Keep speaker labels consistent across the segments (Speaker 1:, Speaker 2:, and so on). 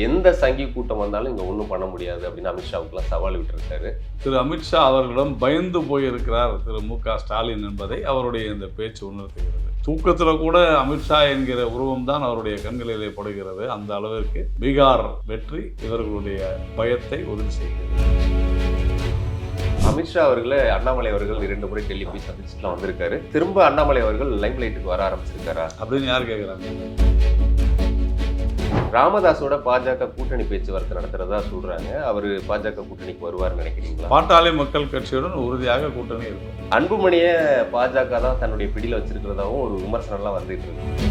Speaker 1: எந்த சங்கி கூட்டம் வந்தாலும் இங்கே ஒன்றும் பண்ண முடியாது அப்படின்னு அமித்ஷாவுக்குலாம் சவால் விட்டுருக்காரு.
Speaker 2: திரு அமித்ஷா அவர்களிடம் பயந்து போயிருக்கிறார் திரு மு.க. ஸ்டாலின் என்பதை அவருடைய இந்த பேச்சு உணர்த்துகிறது. தூக்கத்தில் கூட அமித்ஷா என்கிற உருவம் தான் அவருடைய கண்களிலே படுகிறது. அந்த அளவிற்கு பீகார் வெற்றி இவர்களுடைய பயத்தை உறுதி செய்கிறது.
Speaker 1: அமித்ஷா அவர்களை அண்ணாமலை அவர்கள் 2 முறை டெல்லி போய் சந்திச்சுட்டுலாம் வந்திருக்காரு. திரும்ப அண்ணாமலை அவர்கள் லைம் லைட்டுக்கு வர ஆரம்பிச்சிருக்காரா
Speaker 2: அப்படின்னு யார் கேட்குறாங்க?
Speaker 1: ராமதாஸோட பாஜக கூட்டணி பேச்சுவார்த்தை நடத்துறதா சொல்றாங்க. அவரு பாஜக கூட்டணிக்கு வருவார்னு நினைக்கிறீங்களா?
Speaker 2: பாட்டாளி மக்கள் கட்சியுடன் உறுதியாக கூட்டணி இருக்கும்.
Speaker 1: அன்புமணியை பாஜக தான் தன்னுடைய பிடியில் வச்சிருக்கிறதாவும் ஒரு விமர்சனம்லாம் வந்துட்டு இருக்கு.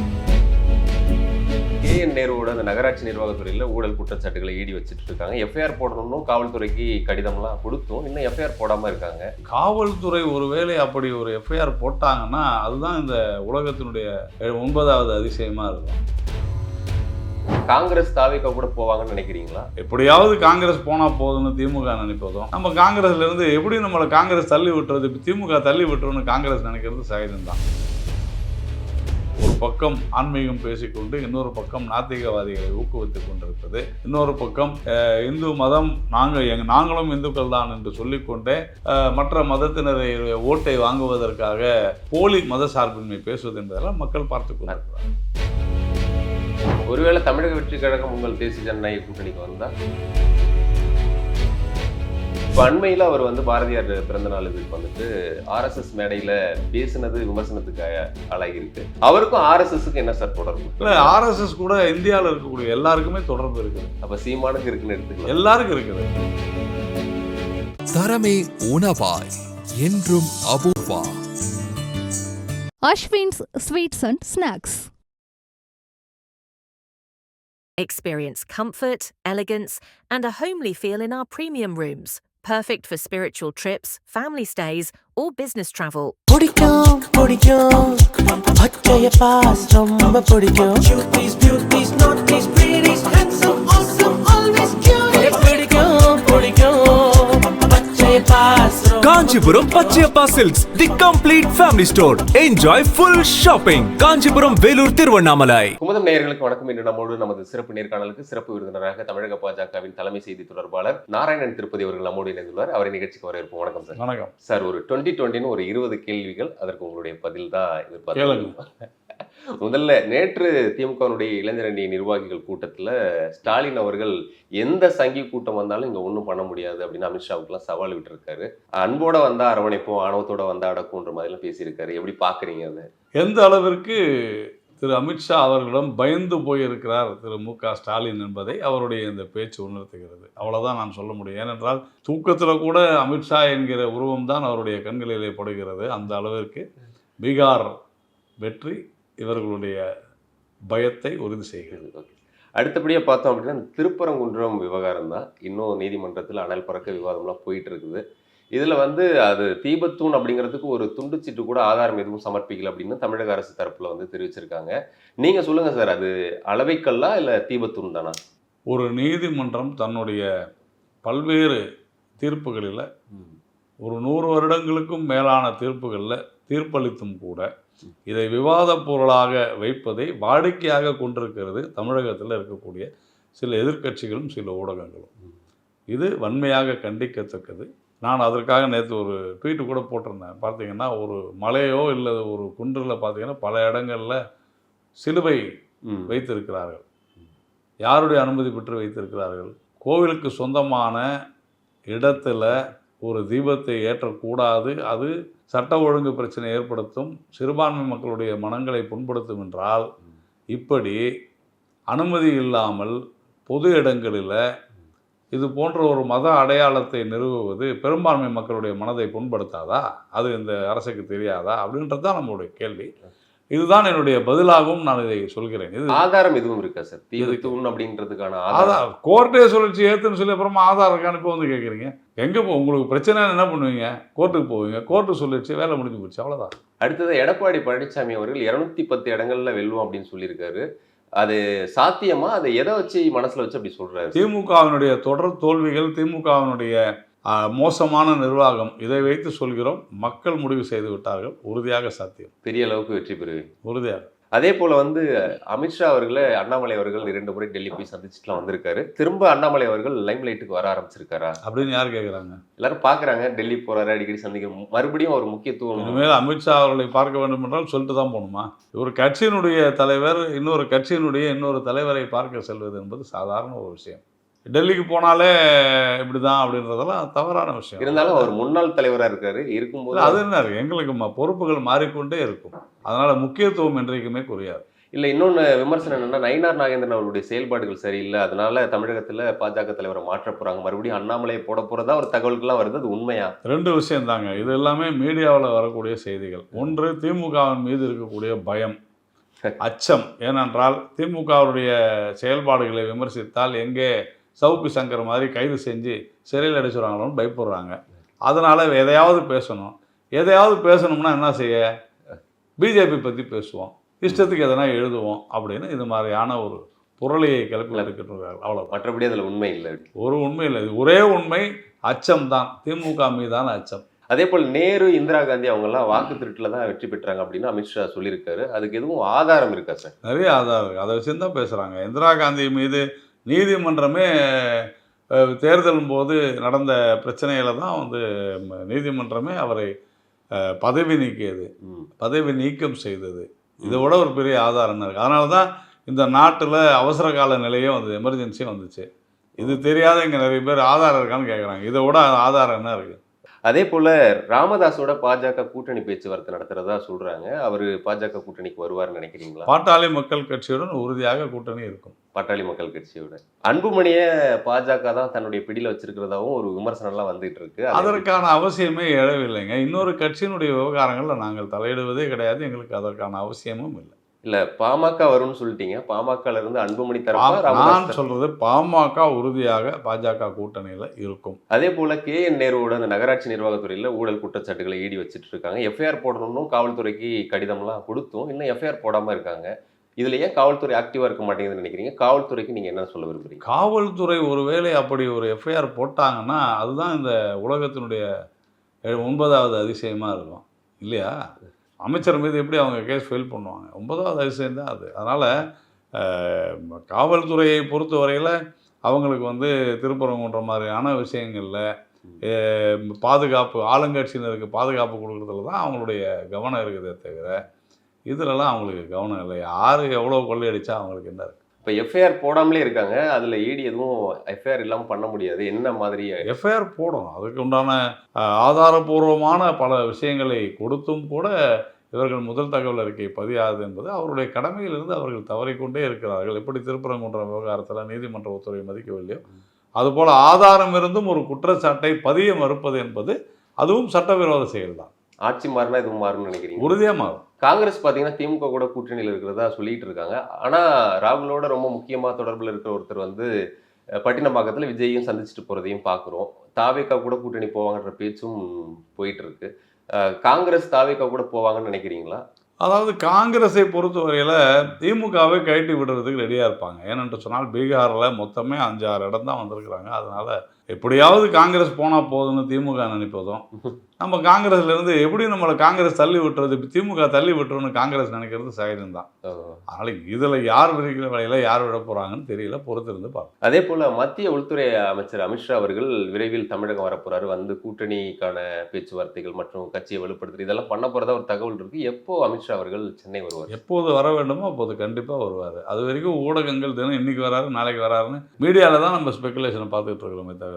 Speaker 1: KN நேருவோட அந்த நகராட்சி நிர்வாகத்துறையில் ஊழல் குற்றச்சாட்டுகளை ஈடி வச்சுட்டு இருக்காங்க. FIR போடணும்னு காவல்துறைக்கு கடிதம்லாம் கொடுத்தும் இன்னும் FIR போடாமல் இருக்காங்க.
Speaker 2: காவல்துறை ஒருவேளை அப்படி ஒரு FIR போட்டாங்கன்னா அதுதான் இந்த உலகத்தினுடைய 9வது அதிசயமா இருக்கும்.
Speaker 1: காங்கிரஸ் தாவேக கூட போவாங்கன்னு நினைக்கிறீங்களா?
Speaker 2: எப்படியாவது காங்கிரஸ் போனா போதும்னு திமுக நினைப்பதும், நம்ம காங்கிரஸ்ல இருந்து எப்படி நம்மளை காங்கிரஸ் தள்ளி விட்டுறது, திமுக தள்ளி விட்டுருன்னு காங்கிரஸ் நினைக்கிறது சகஜம்தான். ஒரு பக்கம் ஆன்மீகம் பேசிக்கொண்டு இன்னொரு பக்கம் நாத்திகவாதிகளை ஊக்குவித்துக் கொண்டிருப்பது, இன்னொரு பக்கம் இந்து மதம் நாங்களும் இந்துக்கள் தான் என்று சொல்லிக்கொண்டே மற்ற மதத்தினரை ஓட்டை வாங்குவதற்காக போலி மத சார்பின்மை பேசுவது என்பதெல்லாம் மக்கள் பார்த்து கொண்டிருக்கிறார்.
Speaker 1: ஒருவேளை தமிழக வெற்றி கழகம் உங்கள் தேசிய ஜனநாயக கூட்டணிக்கு வந்தா, இப்போ அண்மையில் அவர் பாரதியார் பிறந்த நாள் இதுக்கு வந்துட்டு RSS மேடையில் பேசினது விமர்சனத்துக்கு ஆளாகி இருக்கு. அவருக்கும் RSSக்கு என்ன சார் தொடர்பு?
Speaker 2: இல்லை, RSS கூட இந்தியாவில் இருக்கக்கூடிய எல்லாருக்குமே தொடர்பு இருக்குது.
Speaker 1: அப்போ சீமானுக்கு இருக்குன்னு எடுத்துக்கலாம்.
Speaker 2: எல்லாருக்கும் இருக்குது.
Speaker 3: தரமே உணவாய் என்றும் Apoorva.
Speaker 4: Ashwin's Sweets and Snacks.
Speaker 5: Experience comfort, elegance, and a homely feel in our premium rooms. Perfect for spiritual trips, family stays, or business travel.
Speaker 6: பிடிக்கும் பச்சைய பாஸ் ரொம்ப பிடிக்கும். Beauties, naughties, pretties, handsome, awesome, always cute. பிடிக்கும் Pachaiyappas.
Speaker 7: Kanchipuram Pachaiyappa silks, the complete family store. Enjoy full shopping. Kanchipuram, Vellore, Tiruvannamalai.
Speaker 1: Kumudam நேயர்களுக்கு வணக்கம். இன்று நம்மோடு நமது சிறப்பு நேர்காணலுக்கு சிறப்பு விருந்தினராக தமிழக பாஜகவின் தலைமை செய்தி தொடர்பாளர் நாராயணன் திருப்பதி அவர்கள் நம்மோடு இணைந்துள்ளார். அவரை நிகழ்ச்சிக்கு வரவேற்போம். வணக்கம் சார்.
Speaker 2: வணக்கம்
Speaker 1: சார். ஒரு 2020 ஒரு 20 கேள்விகள், அதற்கு உங்களுடைய பதில் தான் எதிர்பார்த்து. முதல்ல, நேற்று திமுகவுடைய இளைஞரணி நிர்வாகிகள் கூட்டத்தில் ஸ்டாலின் அவர்கள் எந்த சங்கி கூட்டம் வந்தாலும் இங்கே ஒன்றும் பண்ண முடியாது அப்படின்னு அமித்ஷாவுக்குலாம் சவால் விட்டுருக்காரு. அன்போட வந்தா அரவணைப்போம், ஆணவத்தோட வந்தா அடக்கும்ன்ற மாதிரிலாம் பேசியிருக்காரு. எப்படி பார்க்குறீங்க அதை?
Speaker 2: எந்த அளவிற்கு திரு அமித்ஷா அவர்களிடம் பயந்து போயிருக்கிறார் திரு மு.க. ஸ்டாலின் என்பதை அவருடைய இந்த பேச்சு உணர்த்துகிறது. அவ்வளோதான் நான் சொல்ல முடியும். ஏனென்றால் தூக்கத்தில் கூட அமித்ஷா என்கிற உருவம் தான் அவருடைய கண்களிலே படுகிறது. அந்த அளவிற்கு பீகார் வெற்றி இவர்களுடைய பயத்தை உறுதி செய்கிறது.
Speaker 1: அடுத்தபடியாக பார்த்தோம் அப்படின்னா, திருப்பரங்குன்றம் விவகாரம் தான் இன்னும் நீதிமன்றத்தில் அனல் பறக்க விவாதம்லாம் போயிட்டு இருக்குது. இதில் அது தீபத்தூண் அப்படிங்கிறதுக்கு ஒரு துண்டுச்சீட்டு கூட ஆதாரம் எதுவும் சமர்ப்பிக்கல அப்படின்னு தமிழக அரசு தரப்பில் தெரிவிச்சிருக்காங்க. நீங்கள் சொல்லுங்கள் சார், அது அளவைக்கல்லா இல்லை தீபத்தூண் தானா?
Speaker 2: ஒரு நீதிமன்றம் தன்னுடைய பல்வேறு தீர்ப்புகளில் ஒரு 100 வருடங்களுக்கும் மேலான தீர்ப்புகளில் தீர்ப்பளித்தும் கூட இதை விவாத பொருளாக வைப்பதை வாடிக்கையாக கொண்டிருக்கிறது தமிழகத்தில் இருக்கக்கூடிய சில எதிர்க்கட்சிகளும் சில ஊடகங்களும். இது வன்மையாக கண்டிக்கத்தக்கது. நான் அதற்காக நேற்று ஒரு ட்வீட்டு கூட போட்டிருந்தேன். பார்த்தீங்கன்னா, ஒரு மலையோ இல்லை ஒரு குன்றில் பார்த்தீங்கன்னா பல இடங்களில் சிலுவை வைத்திருக்கிறார்கள். யாருடைய அனுமதி பெற்று வைத்திருக்கிறார்கள்? கோவிலுக்கு சொந்தமான இடத்துல ஒரு தீபத்தை ஏற்றக்கூடாது, அது சட்ட ஒழுங்கு பிரச்சனை ஏற்படுத்தும், சிறுபான்மை மக்களுடைய மனங்களை புண்படுத்தும் என்றால், இப்படி அனுமதி இல்லாமல் பொது இடங்களில் இது போன்ற ஒரு மத அடையாளத்தை நிறுவுவது பெரும்பான்மை மக்களுடைய மனதை புண்படுத்தாதா? அது இந்த அரசுக்கு தெரியாதா? அப்படின்றது தான் நம்மளுடைய கேள்வி. இதுதான் என்னுடைய பதிலாகவும் நான் இதை சொல்கிறேன். இது
Speaker 1: ஆதாரம் எதுவும் இருக்கா சார்? தீபத்தூண் அப்படின்றதுக்கான ஆதாரம்
Speaker 2: கோர்ட்டே சொல்லிச்சு ஏற்றுன்னு சொல்லி அப்புறமா ஆதாரம் அனுப்பி கேட்குறீங்க. எங்கே உங்களுக்கு பிரச்சனை என்ன பண்ணுவீங்க? கோர்ட்டுக்கு போவீங்க. கோர்ட்டு சொல்லிடுச்சு, வேலை முடிஞ்சு போச்சு, அவ்வளோதான்.
Speaker 1: அடுத்தது, எடப்பாடி பழனிசாமி அவர்கள் 210 இடங்கள்ல வெல்வோம் அப்படின்னு சொல்லியிருக்காரு. அது சாத்தியமா? அதை எதை வச்சு மனசுல வச்சு அப்படி சொல்றாரு?
Speaker 2: திமுகவினுடைய தொடர் தோல்விகள், திமுகவினுடைய மோசமான நிர்வாகம், இதை வைத்து சொல்கிறோம். மக்கள் முடிவு செய்து விட்டார்கள். உறுதியாக சாத்தியம்.
Speaker 1: பெரிய அளவுக்கு வெற்றி பெறுவேன்
Speaker 2: உறுதியாக.
Speaker 1: அதே போல வந்து அமித்ஷா அவர்களை அண்ணாமலை அவர்கள் 2 முறை டெல்லி போய் சந்திச்சுட்டுலாம் வந்திருக்காரு. திரும்ப அண்ணாமலை அவர்கள் லைம்லைட்டுக்கு வர ஆரம்பிச்சிருக்காரா?
Speaker 2: அப்படின்னு யார் கேட்குறாங்க?
Speaker 1: எல்லாரும் பாக்குறாங்க, டெல்லி போறாரு, அடிக்கடி சந்திக்க, மறுபடியும் ஒரு முக்கியத்துவம்.
Speaker 2: இனிமேல் அமித்ஷா அவர்களை பார்க்க வேண்டும் என்றால் சொல்லிட்டு தான் போகணுமா? ஒரு கட்சியினுடைய தலைவர் இன்னொரு கட்சியினுடைய இன்னொரு தலைவரை பார்க்க செல்வது என்பது சாதாரண ஒரு விஷயம். டெல்லிக்கு போனாலே இப்படி தான் அப்படின்றதெல்லாம் தவறான விஷயம்.
Speaker 1: இருந்தாலும் அவர் முன்னாள் தலைவரா இருக்காரு, இருக்கும்போது
Speaker 2: அது என்ன இருக்கு, எங்களுக்கு பொறுப்புகள் மாறிக்கொண்டே இருக்கும். அதனால முக்கியத்துவம் என்றைக்குமே குறையாது.
Speaker 1: இல்ல இன்னொன்னு விமர்சனம் என்னன்னா, நயினார் நாகேந்திரன் அவருடைய செயல்பாடுகள் சரியில்லை, அதனால தமிழகத்துல பாஜக தலைவரை மாற்ற போறாங்க, மறுபடியும் அண்ணாமலையை போட போறதா ஒரு தகவல்கள்லாம் வருது. அது உண்மையா?
Speaker 2: 2 விஷயம் தாங்க. இது எல்லாமே மீடியாவில் வரக்கூடிய செய்திகள். ஒன்று, திமுகவின் மீது இருக்கக்கூடிய பயம், அச்சம். ஏனென்றால் திமுகவுடைய செயல்பாடுகளை விமர்சித்தால் எங்கே சவுக்கு சங்கர் மாதிரி கைது செஞ்சு சிறையில் அடைச்சுறாங்களோன்னு பயப்படுறாங்க. அதனால் எதையாவது பேசணும். எதையாவது பேசணும்னா என்ன செய்ய? பிஜேபி பற்றி பேசுவோம், இஷ்டத்துக்கு எதனா எழுதுவோம் அப்படின்னு இது மாதிரியான ஒரு புரளியை கிளப்பி எடுக்கின்றார்கள். அவ்வளோ.
Speaker 1: மற்றபடி அதுல உண்மை இல்லை.
Speaker 2: ஒரு உண்மை இல்லை. ஒரே உண்மை அச்சம் தான், திமுக மீதான அச்சம்.
Speaker 1: அதே போல் நேரு, இந்திரா காந்தி அவங்கெல்லாம் வாக்கு திருட்டுல தான் வெற்றி பெற்றாங்க அப்படின்னு அமித்ஷா சொல்லியிருக்காரு. அதுக்கு எதுவும் ஆதாரம் இருக்கா சார்?
Speaker 2: நிறைய ஆதாரம் இருக்குது. அதை வச்சு தான் பேசுகிறாங்க. இந்திரா காந்தி மீது நீதிமன்றமே தேர்தல் போது நடந்த பிரச்சனையில தான் வந்து நீதிமன்றமே அவரை பதவி நீக்கியது, பதவி நீக்கம் செய்தது. இதை விட ஒரு பெரிய ஆதாரம் என்ன இருக்குது? அதனால தான் இந்த நாட்டில் அவசர கால நிலையே வந்து எமர்ஜென்சியும் வந்துச்சு. இது தெரியாத இங்கே நிறைய பேர் ஆதாரம் இருக்கான்னு கேட்குறாங்க. இதை விட ஆதாரம் என்ன இருக்குது?
Speaker 1: அதே போல ராமதாஸோட பாஜக கூட்டணி பேச்சுவார்த்தை நடத்துறதா சொல்றாங்க. அவரு பாஜக கூட்டணிக்கு வருவார்னு நினைக்கிறீங்களா?
Speaker 2: பாட்டாளி மக்கள் கட்சியுடன் உறுதியாக கூட்டணி இருக்கும்.
Speaker 1: பாட்டாளி மக்கள் கட்சியோட அன்புமணியை பாஜக தான் தன்னுடைய பிடியில் வச்சிருக்கிறதாவும் ஒரு விமர்சனம்லாம் வந்துட்டு இருக்கு.
Speaker 2: அதற்கான அவசியமே எழவில்லைங்க. இன்னொரு கட்சியினுடைய விவகாரங்களில் நாங்கள் தலையிடுவதே கிடையாது. எங்களுக்கு அதற்கான அவசியமும் இல்லை.
Speaker 1: இல்ல பாமக வரும்னு சொல்லிட்டீங்க. பாமகல இருந்து அன்புமணி தரப்பா?
Speaker 2: நான் சொல்றது பாமக உறுதியாக பாஜக கூட்டணியில இருக்கும்.
Speaker 1: அதே போல KN நேருவோட அந்த நகராட்சி நிர்வாகத்துறையில ஊழல் குற்றச்சாட்டுகளை ஈடி வச்சுட்டு இருக்காங்க. எஃப்ஐஆர் போடணும்னு காவல்துறைக்கு கடிதம்லாம் கொடுத்தும் இன்னும் எஃப்ஐஆர் போடாம இருக்காங்க. இதுல ஏன் காவல்துறை ஆக்டிவா இருக்க மாட்டேங்குதுன்னு நினைக்கிறீங்க? காவல்துறைக்கு நீங்க என்ன சொல்ல விரும்புறீங்க?
Speaker 2: காவல்துறை ஒருவேளை அப்படி ஒரு எஃப்ஐஆர் போட்டாங்கன்னா அதுதான் இந்த உலகத்தினுடைய 9வது அதிசயமா இருக்கும் இல்லையா? அமைச்சர் மீது எப்படி அவங்க கேஸ் ஃபைல் பண்ணுவாங்க? 9வது அதிசயம் தான் அது. அதனால் காவல்துறையை பொறுத்தவரையில் அவங்களுக்கு வந்து திருப்பரங்குன்ற மாதிரியான விஷயங்களில் பாதுகாப்பு, ஆளுங்கட்சியினருக்கு பாதுகாப்பு கொடுக்குறதுல தான் அவங்களுடைய கவனம் இருக்குதே தவிர இதிலலாம் அவங்களுக்கு கவனம் இல்லை. யார் எவ்வளோ கொள்ளையடிச்சா அவங்களுக்கு என்ன இருக்குது?
Speaker 1: இப்போ எஃப்ஐஆர் போடாமலே இருக்காங்க. அதில் ஈடி எதுவும் எஃப்ஐஆர் இல்லாமல் பண்ண முடியாது. என்ன மாதிரி
Speaker 2: எஃப்ஐஆர் போடணும். அதுக்கு உண்டான ஆதாரபூர்வமான பல விஷயங்களை கொடுத்தும் கூட இவர்கள் முதல் தகவல் அறிக்கை பதியாது என்பது அவருடைய கடமையிலிருந்து அவர்கள் தவறிக்கொண்டே இருக்கிறார்கள். எப்படி திருப்பரங்குன்ற விவகாரத்தில் நீதிமன்ற உத்தரவை மதிக்கவில்லையோ அதுபோல் ஆதாரம் இருந்தும் ஒரு குற்றச்சாட்டை பதிய மறுப்பது என்பது அதுவும் சட்டவிரோத செயல் தான்.
Speaker 1: ஆட்சி மாறினா எதுவும் மாறும்னு நினைக்கிறீங்க?
Speaker 2: உறுதியாக மாறும்.
Speaker 1: காங்கிரஸ் பார்த்தீங்கன்னா திமுக கூட கூட்டணியில் இருக்கிறதா சொல்லிட்டு இருக்காங்க. ஆனால் ராகுலோட ரொம்ப முக்கியமாக தொடர்பில் இருக்கிற ஒருத்தர் வந்து பட்டினப்பாக்கத்தில் விஜயையும் சந்திச்சுட்டு போகிறதையும் பார்க்குறோம். தாவேகா கூட கூட்டணி போவாங்கன்ற பேச்சும் போயிட்டு இருக்கு. காங்கிரஸ் தாவேகா கூட போவாங்கன்னு நினைக்கிறீங்களா?
Speaker 2: அதாவது காங்கிரஸை பொறுத்தவரையில் திமுகவை கழட்டி விடுறதுக்கு ரெடியாக இருப்பாங்க. ஏனென்று சொன்னால் பீகாரில் மொத்தமே 5-6 இடம் தான் வந்திருக்கிறாங்க. அதனால் எப்படியாவது காங்கிரஸ் போனால் போதும்னு திமுக நினைப்பதும், நம்ம காங்கிரஸ்லேருந்து எப்படி நம்மளை காங்கிரஸ் தள்ளி விட்டுறது, திமுக தள்ளி விட்டுருன்னு காங்கிரஸ் நினைக்கிறது சகஜம்தான். அதனால் இதில் யார் விரிக்கிற வேலையில் யார் விட போகிறாங்கன்னு தெரியல, பொறுத்திருந்து பார்ப்போம்.
Speaker 1: அதே போல் மத்திய உள்துறை அமைச்சர் அமித்ஷா அவர்கள் விரைவில் தமிழகம் வரப்போறாரு. வந்து கூட்டணிக்கான பேச்சுவார்த்தைகள் மற்றும் கட்சியை வலுப்படுத்துறது இதெல்லாம் பண்ண போகிறதா ஒரு தகவல் இருக்குது. எப்போ அமித்ஷா அவர்கள் சென்னை வருவார்?
Speaker 2: எப்போது வர வேண்டுமோ அப்போது கண்டிப்பாக வருவார். அது வரைக்கும் ஊடகங்கள் தினம் இன்றைக்கி வராரு நாளைக்கு வராருன்னு மீடியாவில் தான் நம்ம ஸ்பெகுலேஷனை பார்த்துட்டு இருக்கிறோமே தவிர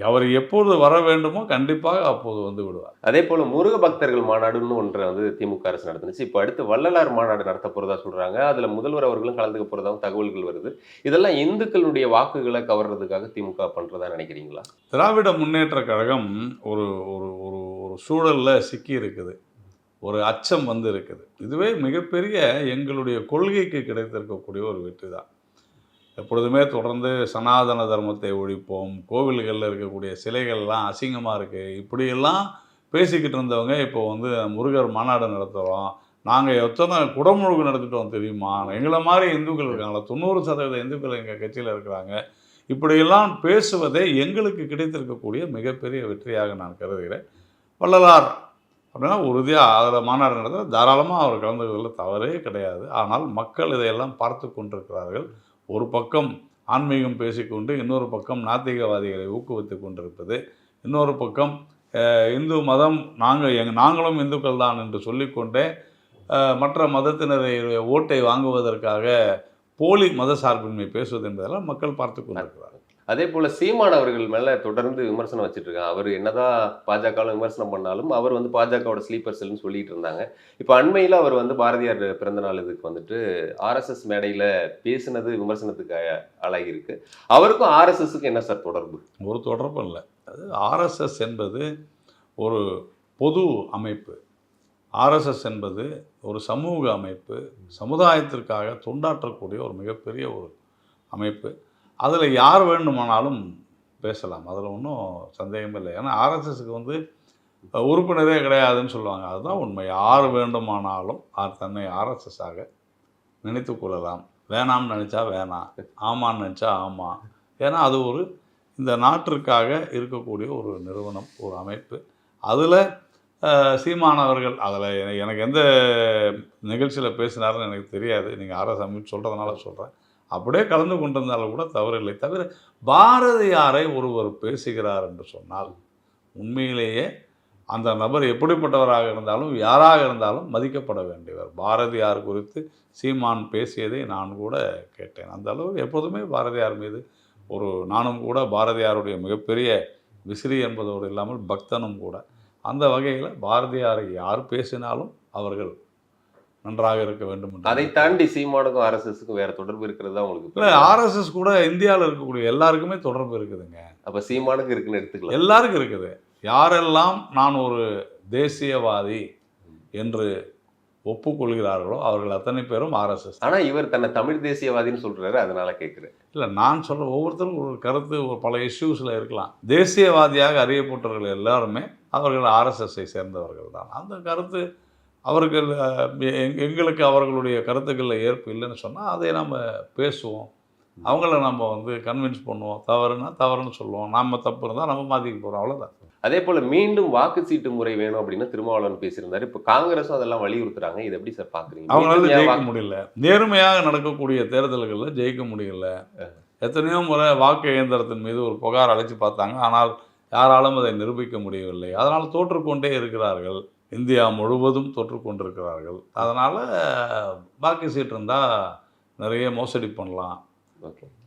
Speaker 2: அவர் எப்போது வர வேண்டுமோ கண்டிப்பாக அப்போது வந்து விடுவார்.
Speaker 1: அதே போல முருக பக்தர்கள் மாநாடுன்னு ஒன்றை வந்து திமுக அரசு நடத்துனுச்சு. இப்போ அடுத்து வள்ளலார் மாநாடு நடத்த போறதா சொல்றாங்க. அதுல முதல்வர் அவர்களும் கலந்துக்க போறதாகவும் தகவல்கள் வருது. இதெல்லாம் இந்துக்களுடைய வாக்குகளை கவர்றதுக்காக திமுக பண்றதா நினைக்கிறீங்களா?
Speaker 2: திராவிட முன்னேற்ற கழகம் ஒரு ஒரு ஒரு ஒரு சூழல்ல சிக்கி இருக்குது. ஒரு அச்சம் வந்து இருக்குது. இதுவே மிகப்பெரிய எங்களுடைய கொள்கைக்கு கிடைத்திருக்கக்கூடிய ஒரு வெற்றி தான். எப்பொழுதுமே தொடர்ந்து சனாதன தர்மத்தை ஒழிப்போம், கோவில்களில் இருக்கக்கூடிய சிலைகள்லாம் அசிங்கமாக இருக்குது, இப்படியெல்லாம் பேசிக்கிட்டு இருந்தவங்க இப்போ வந்து முருகர் மாநாடு நடத்துகிறோம், நாங்கள் எத்தனை குடமுழுக்கு நடத்திட்டோம் தெரியுமா, எங்களை மாதிரி இந்துக்கள் இருக்காங்களா, 90% இந்துக்கள் எங்கள் கட்சியில் இருக்கிறாங்க, இப்படியெல்லாம் பேசுவதே எங்களுக்கு கிடைத்திருக்கக்கூடிய மிகப்பெரிய வெற்றியாக நான் கருதுகிறேன். வள்ளலார் அப்படின்னா உறுதியாக அதில் மாநாடு நடத்த தாராளமாக அவர் கலந்துக்கிறதுல தவறே கிடையாது. ஆனால் மக்கள் இதையெல்லாம் பார்த்து கொண்டிருக்கிறார்கள். ஒரு பக்கம் ஆன்மீகம் பேசிக்கொண்டு, இன்னொரு பக்கம் நாத்திகவாதிகளை ஊக்குவித்து கொண்டிருப்பது, இன்னொரு பக்கம் இந்து மதம் நாங்களும் இந்துக்கள் தான் என்று சொல்லிக்கொண்டே மற்ற மதத்தினரை ஓட்டை வாங்குவதற்காக போலி மத சார்பின்மை பேசுவது என்பதெல்லாம் மக்கள் பார்த்து கொண்டிருக்கிறார்கள்.
Speaker 1: அதே போல சீமான் அவர்கள் மேல தொடர்ந்து விமர்சனம் வச்சுட்டு இருக்காங்க. அவர் என்னதான் பாஜக விமர்சனம் பண்ணாலும் அவர் வந்து பாஜகவோட ஸ்லீப்பர் செல்னு சொல்லிட்டு இருந்தாங்க. இப்போ அண்மையில் அவர் வந்து பாரதியார் பிறந்தநாள் இதுக்கு வந்துட்டு ஆர்எஸ்எஸ் மேடையில் பேசினது விமர்சனத்துக்கு ஆளாகி இருக்கு. அவருக்கும் ஆர்எஸ்எஸ்க்கு என்ன சார் தொடர்பு?
Speaker 2: ஒரு தொடர்பும் இல்லை. அது ஆர்எஸ்எஸ் என்பது ஒரு பொது அமைப்பு. ஆர்எஸ்எஸ் என்பது ஒரு சமூக அமைப்பு, சமுதாயத்திற்காக தொண்டாற்றக்கூடிய ஒரு மிகப்பெரிய ஒரு அமைப்பு. அதில் யார் வேண்டுமானாலும் பேசலாம், அதில் ஒன்றும் சந்தேகமே இல்லை. ஏன்னா ஆர்எஸ்எஸ்க்கு வந்து உறுப்பினரே கிடையாதுன்னு சொல்லுவாங்க. அதுதான் உண்மை. யார் வேண்டுமானாலும் தன்னை ஆர்எஸ்எஸ்ஸாக நினைத்து கொள்ளலாம். வேணாம்னு நினச்சா வேணாம், ஆமான்னு நினச்சா ஆமாம். ஏன்னா அது ஒரு இந்த நாட்டிற்காக இருக்கக்கூடிய ஒரு நிறுவனம், ஒரு அமைப்பு. அதில் சீமானவர்கள் அதில் எனக்கு எந்த நிகழ்ச்சியில் பேசினாருன்னு எனக்கு தெரியாது. நீங்கள் ஆர்எஸ் அமைப்பு சொல்கிறதுனால சொல்கிறேன். அப்படியே கலந்து கொண்டிருந்தாலும் கூட தவறில்லை. தவிர பாரதியாரை ஒருவர் பேசுகிறார் என்று சொன்னால் உண்மையிலேயே அந்த நபர் எப்படிப்பட்டவராக இருந்தாலும் யாராக இருந்தாலும் மதிக்கப்பட வேண்டியவர். பாரதியார் குறித்து சீமான் பேசியதை நான் கூட கேட்டேன். அந்த அளவு எப்போதுமே பாரதியார் மீது நானும் கூட பாரதியாருடைய மிகப்பெரிய விசிறி என்பதோடு இல்லாமல் பக்தனும் கூட. அந்த வகையில் பாரதியாரை யார் பேசினாலும் அவர்கள் நன்றாக இருக்க வேண்டும்.
Speaker 1: அதை தாண்டி சீமானுக்கும் ஆர்எஸ்எஸ்க்கும் வேற தொடர்பு இருக்கிறது தான் உங்களுக்கு?
Speaker 2: இல்லை, ஆர்எஸ்எஸ் கூட இந்தியாவில் இருக்கக்கூடிய எல்லாருக்குமே தொடர்பு இருக்குதுங்க.
Speaker 1: அப்போ சீமானுக்கு இருக்குன்னு எடுத்துக்கலாம்.
Speaker 2: எல்லாருக்கும் இருக்குது. யாரெல்லாம் நான் ஒரு தேசியவாதி என்று ஒப்புக்கொள்கிறார்களோ அவர்கள் அத்தனை பேரும் ஆர்எஸ்எஸ்.
Speaker 1: ஆனால் இவர் தன்னை தமிழ் தேசியவாதின்னு சொல்கிறாரு, அதனால கேட்குறேன்.
Speaker 2: இல்லை, நான் சொல்கிற ஒவ்வொருத்தரும் ஒரு கருத்து பல இஷ்யூஸில் இருக்கலாம். தேசியவாதியாக அறியப்பட்டவர்கள் எல்லாருமே அவர்கள் ஆர்எஸ்எஸ்ஸை சேர்ந்தவர்கள் தான். அந்த கருத்து அவர்கள் எங்களுக்கு அவர்களுடைய கருத்துக்களில் ஏற்பு இல்லைன்னு சொன்னால் அதை நம்ம பேசுவோம், அவங்கள நம்ம வந்து கன்வின்ஸ் பண்ணுவோம். தவறுனா தவறுன்னு சொல்லுவோம், நம்ம தப்பு இருந்தால் நம்ம மாற்றிக்க போகிறோம், அவ்வளோதான்.
Speaker 1: அதே போல் மீண்டும் வாக்கு சீட்டு முறை வேணும் அப்படின்னு திருமாவளவன் பேசியிருந்தாரு. இப்போ காங்கிரஸும் அதெல்லாம் வலியுறுத்துறாங்க. இதை எப்படி சார் பார்க்குறீங்க?
Speaker 2: அவங்களால ஜெயிக்க முடியல. நேர்மையாக நடக்கக்கூடிய தேர்தல்களில் ஜெயிக்க முடியல. எத்தனையோ முறை வாக்கு இயந்திரத்தின் மீது ஒரு புகார் அழைச்சி பார்த்தாங்க, ஆனால் யாராலும் அதை நிரூபிக்க முடியவில்லை. அதனால் தோற்றுக்கொண்டே இருக்கிறார்கள். இந்தியா முழுவதும் தொற்றுக்கொண்டிருக்கிறார்கள். அதனால் வாக்கு சீட்டு இருந்தால் நிறைய மோசடி பண்ணலாம்,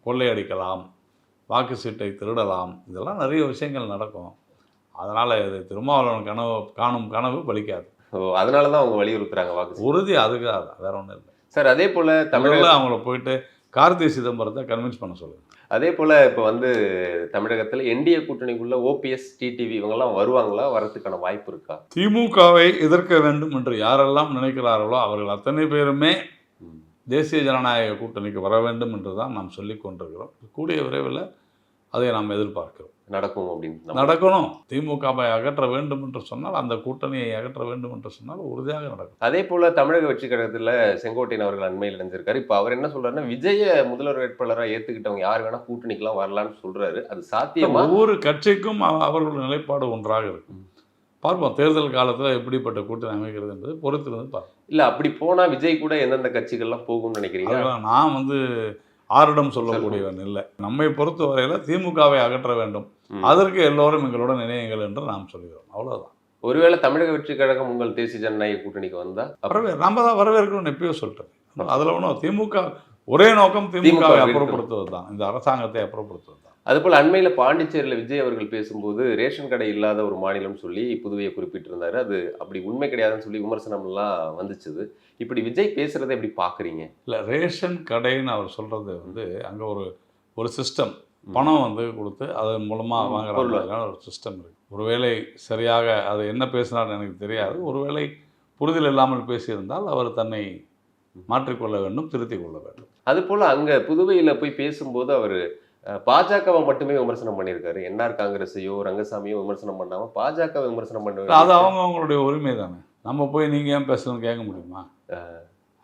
Speaker 2: கொள்ளையடிக்கலாம், வாக்கு சீட்டை திருடலாம், இதெல்லாம் நிறைய விஷயங்கள் நடக்கும். அதனால் இது திருமாவளவன் காணும் கனவு பலிக்காது.
Speaker 1: அதனால தான் அவங்க வலியுறுத்துறாங்க வாக்கு
Speaker 2: உறுதி. அதுக்காக தான், வேற ஒன்றும் இல்லை
Speaker 1: சார். அதே போல்
Speaker 2: தமிழில் அவங்கள போயிட்டு கார்த்தி சிதம்பரத்தை கன்வின்ஸ் பண்ண சொல்லுங்கள்.
Speaker 1: அதே போல் இப்போ வந்து தமிழகத்தில் என்டிஏ கூட்டணிக்குள்ள ஓபிஎஸ், டிடிவி இவங்கெல்லாம் வருவாங்களா? வரதுக்கான வாய்ப்பு இருக்கா?
Speaker 2: திமுகவை எதிர்க்க வேண்டும் என்று யாரெல்லாம் நினைக்கிறார்களோ அவர்கள் அத்தனை பேருமே தேசிய ஜனநாயக கூட்டணிக்கு வர வேண்டும் என்று தான் நாம் சொல்லி கொண்டிருக்கிறோம். கூடிய விரைவில் அதை நாம் எதிர்பார்க்கிறோம்.
Speaker 1: நடக்கும் அப்படின்னு
Speaker 2: நடக்கணும். திமுகவை அகற்ற வேண்டும் என்று சொன்னால், அந்த கூட்டணியை அகற்ற வேண்டும் என்று சொன்னால் உறுதியாக நடக்கும்.
Speaker 1: அதே போல தமிழக வெற்றி கழகத்தில் செங்கோட்டையன் அவர்கள் அண்மையில் இணைஞ்சிருக்காரு. இப்போ அவர் என்ன சொல்றாருன்னா, விஜய முதல்வர் வேட்பாளராக ஏற்றுக்கிட்டவங்க யார் வேணா கூட்டணிக்கெல்லாம் வரலான்னு சொல்றாரு. அது சாத்தியமா?
Speaker 2: ஒவ்வொரு கட்சிக்கும் அவர்களுடைய நிலைப்பாடு ஒன்றாக இருக்கும். பார்ப்போம் தேர்தல் காலத்தில் எப்படிப்பட்ட கூட்டணி அமைக்கிறது என்பது பொறுத்திருந்து பார்ப்போம்.
Speaker 1: இல்லை, அப்படி போனால் விஜய் கூட எந்தெந்த கட்சிகள்லாம் போகும்னு நினைக்கிறீங்க?
Speaker 2: நான் வந்து ஆரிடம் சொல்லக்கூடியவன் இல்லை. நம்மை பொறுத்த வரையில் திமுகவை அகற்ற வேண்டும், அதற்கு எல்லோரும் எங்களுடன் இணையுங்கள் என்று நாம் சொல்கிறோம், அவ்வளவுதான்.
Speaker 1: ஒருவேளை தமிழக வெற்றி கழகம் உங்கள் தேசிய ஜனநாயக கூட்டணிக்கு வந்தா
Speaker 2: நம்ம தான் வரவேற்கணும்னு எப்பயோ சொல்லிட்டேன். அதில் ஒன்றும் திமுக ஒரே நோக்கம் திமுகவை அப்புறப்படுத்துவது தான், இந்த அரசாங்கத்தை அப்புறப்படுத்துவது தான்.
Speaker 1: அதுபோல் அண்மையில் பாண்டிச்சேரியில் விஜய் அவர்கள் பேசும்போது ரேஷன் கடை இல்லாத ஒரு மாநிலம் சொல்லி புதுவையை குறிப்பிட்டிருந்தாரு. அது அப்படி உண்மை கிடையாதுன்னு சொல்லி விமர்சனம்லாம் வந்துச்சுது. இப்படி விஜய் பேசுறதை எப்படி பார்க்குறீங்க?
Speaker 2: இல்லை, ரேஷன் கடைன்னு அவர் சொல்கிறது வந்து அங்கே ஒரு சிஸ்டம், பணம் வந்து கொடுத்து அதன் மூலமாக வாங்குறாங்க, ஒரு சிஸ்டம் இருக்குது. ஒருவேளை சரியாக அது என்ன பேசினார்னு எனக்கு தெரியாது. ஒருவேளை புரிதல் இல்லாமல் பேசியிருந்தால் அவர் தன்னை மாற்றிக்கொள்ள வேண்டும், திருத்திக் கொள்ள வேண்டும்.
Speaker 1: அதுபோல் அங்கே புதுவையில் போய் பேசும்போது அவர் பாஜகவை மட்டுமே விமர்சனம் பண்ணியிருக்காரு. என்ஆர் காங்கிரஸையோ ரங்கசாமியோ விமர்சனம் பண்ணாமல் பாஜகவை விமர்சனம் பண்ணுவாங்க.
Speaker 2: அது அவங்களுடைய உரிமை தானே. நம்ம போய் நீங்கள் ஏன் பேசணும்னு கேட்க முடியுமா?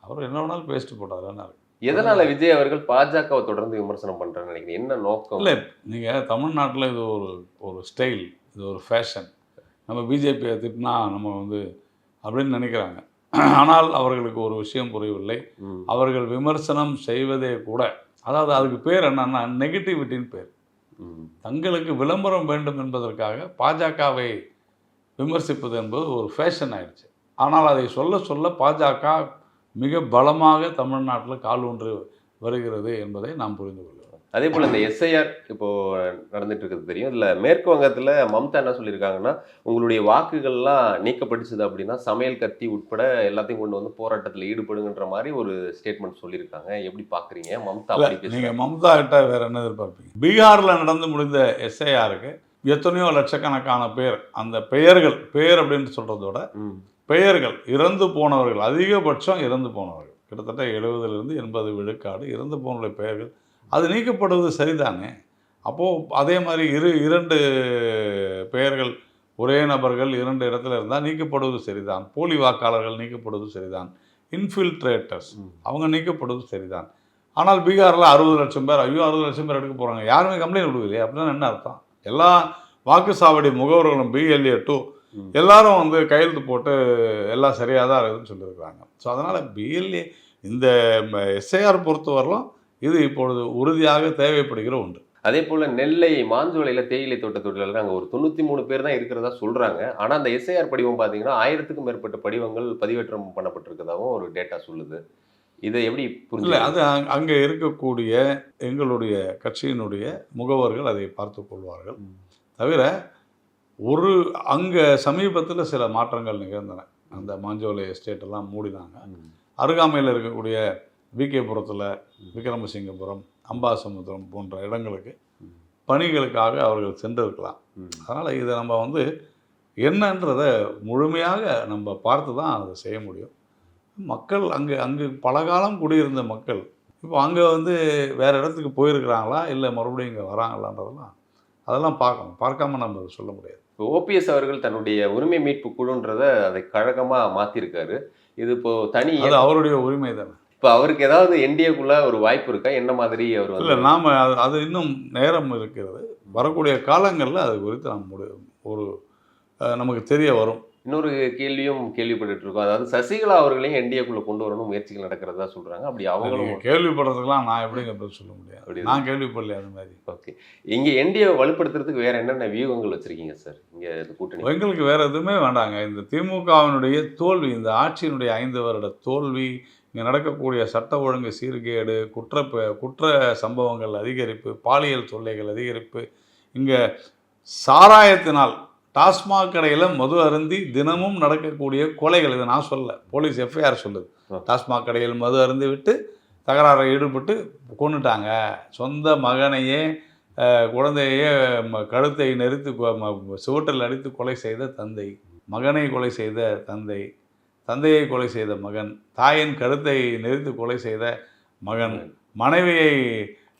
Speaker 2: அவர் என்ன வேணாலும் பேசிட்டு போட்டாருன்னு.
Speaker 1: எதனால விஜய் அவர்கள் பாஜகவை தொடர்ந்து விமர்சனம் பண்றான்னு நினைக்கிறேன்? என்ன நோக்கம்?
Speaker 2: இல்லை, நீங்கள் தமிழ்நாட்டில் இது ஒரு ஸ்டைல், இது ஒரு ஃபேஷன். நம்ம பிஜேபியை திட்டினா நம்ம வந்து அப்படின்னு நினைக்கிறாங்க. ஆனால் அவர்களுக்கு ஒரு விஷயம் புரியவில்லை. அவர்கள் விமர்சனம் செய்வதே கூட, அதாவது அதுக்கு பேர் என்னன்னா நெகட்டிவிட்டின்னு பேர். தங்களுக்கு விளம்பரம் வேண்டும் என்பதற்காக பாஜகவை விமர்சிப்பது என்பது ஒரு ஃபேஷன் ஆயிடுச்சு. ஆனால் அதை சொல்ல சொல்ல பாஜக மிக பலமாக தமிழ்நாட்டில் கால் ஊன்றி வருகிறது என்பதை நாம் புரிந்து கொள்கிறோம்.
Speaker 1: அதே போல் இந்த எஸ்ஐஆர் இப்போ நடந்துட்டு இருக்கிறது தெரியும். இதில் மேற்கு வங்கத்தில் மம்தா என்ன சொல்லியிருக்காங்கன்னா, உங்களுடைய வாக்குகள்லாம் நீக்கப்பட்டுச்சுது அப்படின்னா சமையல் கத்தி உட்பட எல்லாத்தையும் கொண்டு வந்து போராட்டத்தில் ஈடுபடுங்கன்ற மாதிரி ஒரு ஸ்டேட்மெண்ட் சொல்லியிருக்காங்க. எப்படி பார்க்குறீங்க மம்தா?
Speaker 2: நீங்கள் மம்தா கிட்ட வேற என்ன எதிர்பார்ப்பீங்க? பீகாரில் நடந்து முடிந்த எஸ்ஐஆருக்கு எத்தனையோ லட்சக்கணக்கான பேர், அந்த பெயர் அப்படின்னு சொல்கிறதோட பெயர்கள் இறந்து போனவர்கள், அதிகபட்சம் இறந்து போனவர்கள் கிட்டத்தட்ட 70% 80 விழுக்காடு இறந்து போனவருடைய பெயர்கள் அது நீக்கப்படுவது சரிதானே? அப்போது அதே மாதிரி இரண்டு பெயர்கள் ஒரே நபர்கள் 2 இடத்துல இருந்தால் நீக்கப்படுவது சரிதான். போலி வாக்காளர்கள் நீக்கப்படுவது சரிதான். இன்ஃபில்ட்ரேட்டர்ஸ் அவங்க நீக்கப்படுவது சரிதான். ஆனால் பீகாரில் 60 லட்சம் பேர், 60 லட்சம் பேர் எடுக்க போகிறாங்க, யாருமே கம்ப்ளைண்ட் கொடுக்கலையே. அப்படின்னா என்ன அர்த்தம்? எல்லா வாக்குச்சாவடி முகவர்களும் BLA 2 எல்லாரும் வந்து கையெழுத்து போட்டு எல்லாம் சரியாக தான் இருக்குதுன்னு சொல்லியிருக்கிறாங்க. ஸோ அதனால் BLA இந்த எஸ்ஐஆர் பொறுத்தவரையிலும் இது இப்பொழுது உறுதியாக தேவைப்படுகிற ஒன்று.
Speaker 1: அதே போல் நெல்லை மாஞ்சோலையில் தேயிலை தோட்ட தொழிலாளர்கள் அங்கே ஒரு 93 பேர் தான் இருக்கிறதா சொல்கிறாங்க. ஆனால் அந்த எஸ்ஐஆர் படிவம் பார்த்தீங்கன்னா 1000க்கும் மேற்பட்ட படிவங்கள் பதிவேற்றம் பண்ணப்பட்டிருக்கிறதாகவும் ஒரு டேட்டா சொல்லுது. இதை எப்படி புரியல?
Speaker 2: அது அங்கே இருக்கக்கூடிய எங்களுடைய கட்சியினுடைய முகவர்கள் அதை பார்த்து கொள்வார்கள். தவிர அங்கே சமீபத்தில் சில மாற்றங்கள் நிகழ்ந்தன. அந்த மாஞ்சோலை எஸ்டேட்டெல்லாம் மூடினாங்க. அருகாமையில் இருக்கக்கூடிய விகேபுரத்தில், விக்ரமசிங்கபுரம், அம்பாசமுத்திரம் போன்ற இடங்களுக்கு பணிகளுக்காக அவர்கள் சென்றிருக்கலாம். அதனால் இதை நம்ம வந்து என்னன்றதை முழுமையாக நம்ம பார்த்து தான் அதை செய்ய முடியும். மக்கள் அங்கு பல காலம் குடியிருந்த மக்கள் இப்போ அங்கே வந்து வேறு இடத்துக்கு போயிருக்கிறாங்களா இல்லை மறுபடியும் இங்கே வராங்களான்றதெல்லாம் அதெல்லாம் பார்க்கணும். பார்க்காம நம்ம சொல்ல முடியாது.
Speaker 1: இப்போ OPS அவர்கள் தன்னுடைய உரிமை மீட்பு குழுன்றதை அதை கழகமாக மாற்றிருக்காரு. இது இப்போ தனி,
Speaker 2: அது அவருடைய உரிமை தானே.
Speaker 1: இப்போ அவருக்கு ஏதாவது என்டிஏக்குள்ள ஒரு வாய்ப்பு இருக்கா? என்ன மாதிரி அவர்
Speaker 2: இல்லை, நாம் அது இன்னும் நேரம் இருக்கிறது. வரக்கூடிய காலங்களில் அது குறித்து நம்ம நமக்கு தெரிய வரும்.
Speaker 1: இன்னொரு கேள்வியும் கேள்விப்பட்டு இருக்கோம். அதாவது சசிகலா அவர்களையும் என்டிஏக்குள்ள கொண்டு வரணும் முயற்சிகள் நடக்கிறதா சொல்றாங்க. அப்படி அவங்களும்
Speaker 2: கேள்விப்படுறதுக்கெல்லாம் நான் எப்படிங்க பதில் சொல்ல முடியாது? நான் கேள்விப்படல அது மாதிரி.
Speaker 1: ஓகே, இங்க என்டிஏவை வலுப்படுத்துறதுக்கு வேற என்னென்ன வியூகங்கள் வச்சிருக்கீங்க சார் இங்க கூட்டணி?
Speaker 2: எங்களுக்கு வேற எதுவுமே வேண்டாங்க. இந்த திமுகவினுடைய தோல்வி, இந்த ஆட்சியினுடைய 5 வருட தோல்வி, இங்கே நடக்கக்கூடிய சட்ட ஒழுங்கு சீர்கேடு, குற்ற சம்பவங்கள் அதிகரிப்பு, பாலியல் தொல்லைகள் அதிகரிப்பு, இங்கே சாராயத்தினால் டாஸ்மாக் கடையில் மது அருந்தி தினமும் நடக்கக்கூடிய கொலைகள், இதை நான் சொல்ல, போலீஸ் FIR சொல்லுது. டாஸ்மாக் கடையில் மது அருந்தி விட்டு தகராறை ஈடுபட்டு கொண்டுட்டாங்க. சொந்த மகனையே குழந்தையே கழுத்தை நெரித்து சுவற்றில் அடித்து கொலை செய்த தந்தை, மகனை கொலை செய்த தந்தை, தந்தையை கொலை செய்த மகன், தாயின் கழுத்தை நெரித்து கொலை செய்த மகன், மனைவியை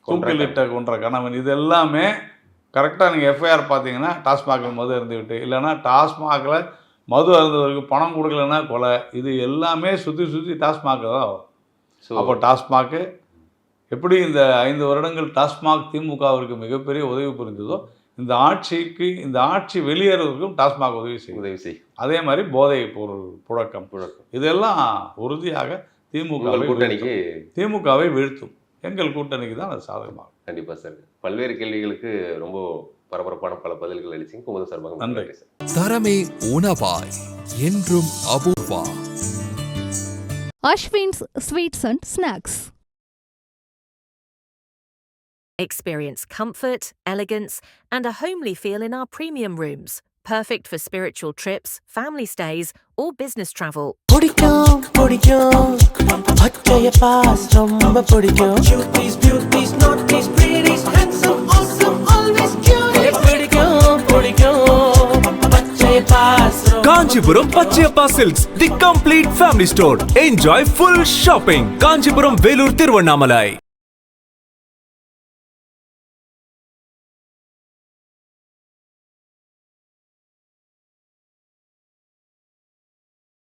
Speaker 2: தூக்கிலிட்ட கொன்ற கணவன், இது எல்லாமே கரெக்டாக நீங்கள் FIR பார்த்தீங்கன்னா டாஸ்மாகில் மது அருந்து விட்டு, இல்லைன்னா டாஸ்மாகில் மது அருந்தவருக்கு பணம் கொடுக்கலன்னா கொலை, இது எல்லாமே சுற்றி டாஸ்மாக் தான் வரும். அப்போ டாஸ்மாக்கு எப்படி இந்த 5 வருடங்கள் டாஸ்மாக் திமுகவிற்கு மிகப்பெரிய உதவி புரிந்ததோ, இந்த ஆட்சி வெளியேறுவதற்கும் டாஸ்மாக் உதவி செய்யும். அதே மாதிரி போதைப் பொருள் புழக்கம், இதெல்லாம் உறுதியாக திமுகவை வீழ்த்தும். எங்கள் கூட்டணிக்கு தான் அது சாதகமாகும்.
Speaker 1: கண்டிப்பாக சார். பல்வேறு கேள்விகளுக்கு ரொம்ப பரபரப்பான பல பதில்கள் அளிச்சிங்க. குமுதம் சார்பாக
Speaker 2: நன்றி.
Speaker 3: தரமே உணவாய் என்றும் Apoorva.
Speaker 4: Ashwin's Sweets and Snacks.
Speaker 5: Experience comfort, elegance, and a homely feel in our premium rooms. Perfect for spiritual trips, family stays, or business travel.
Speaker 6: பிடிக்கும் பச்சைய பாஸ் ரொம்ப பிடிக்கும். Beauties, naughties, pretties, handsome, awesome, always cute. பிடிக்கும் Pachaiyappas.
Speaker 7: Kanchipuram Pachaiyappa silks, the complete family store. Enjoy full shopping. Kanchipuram, Vellore, Tiruvannamalai.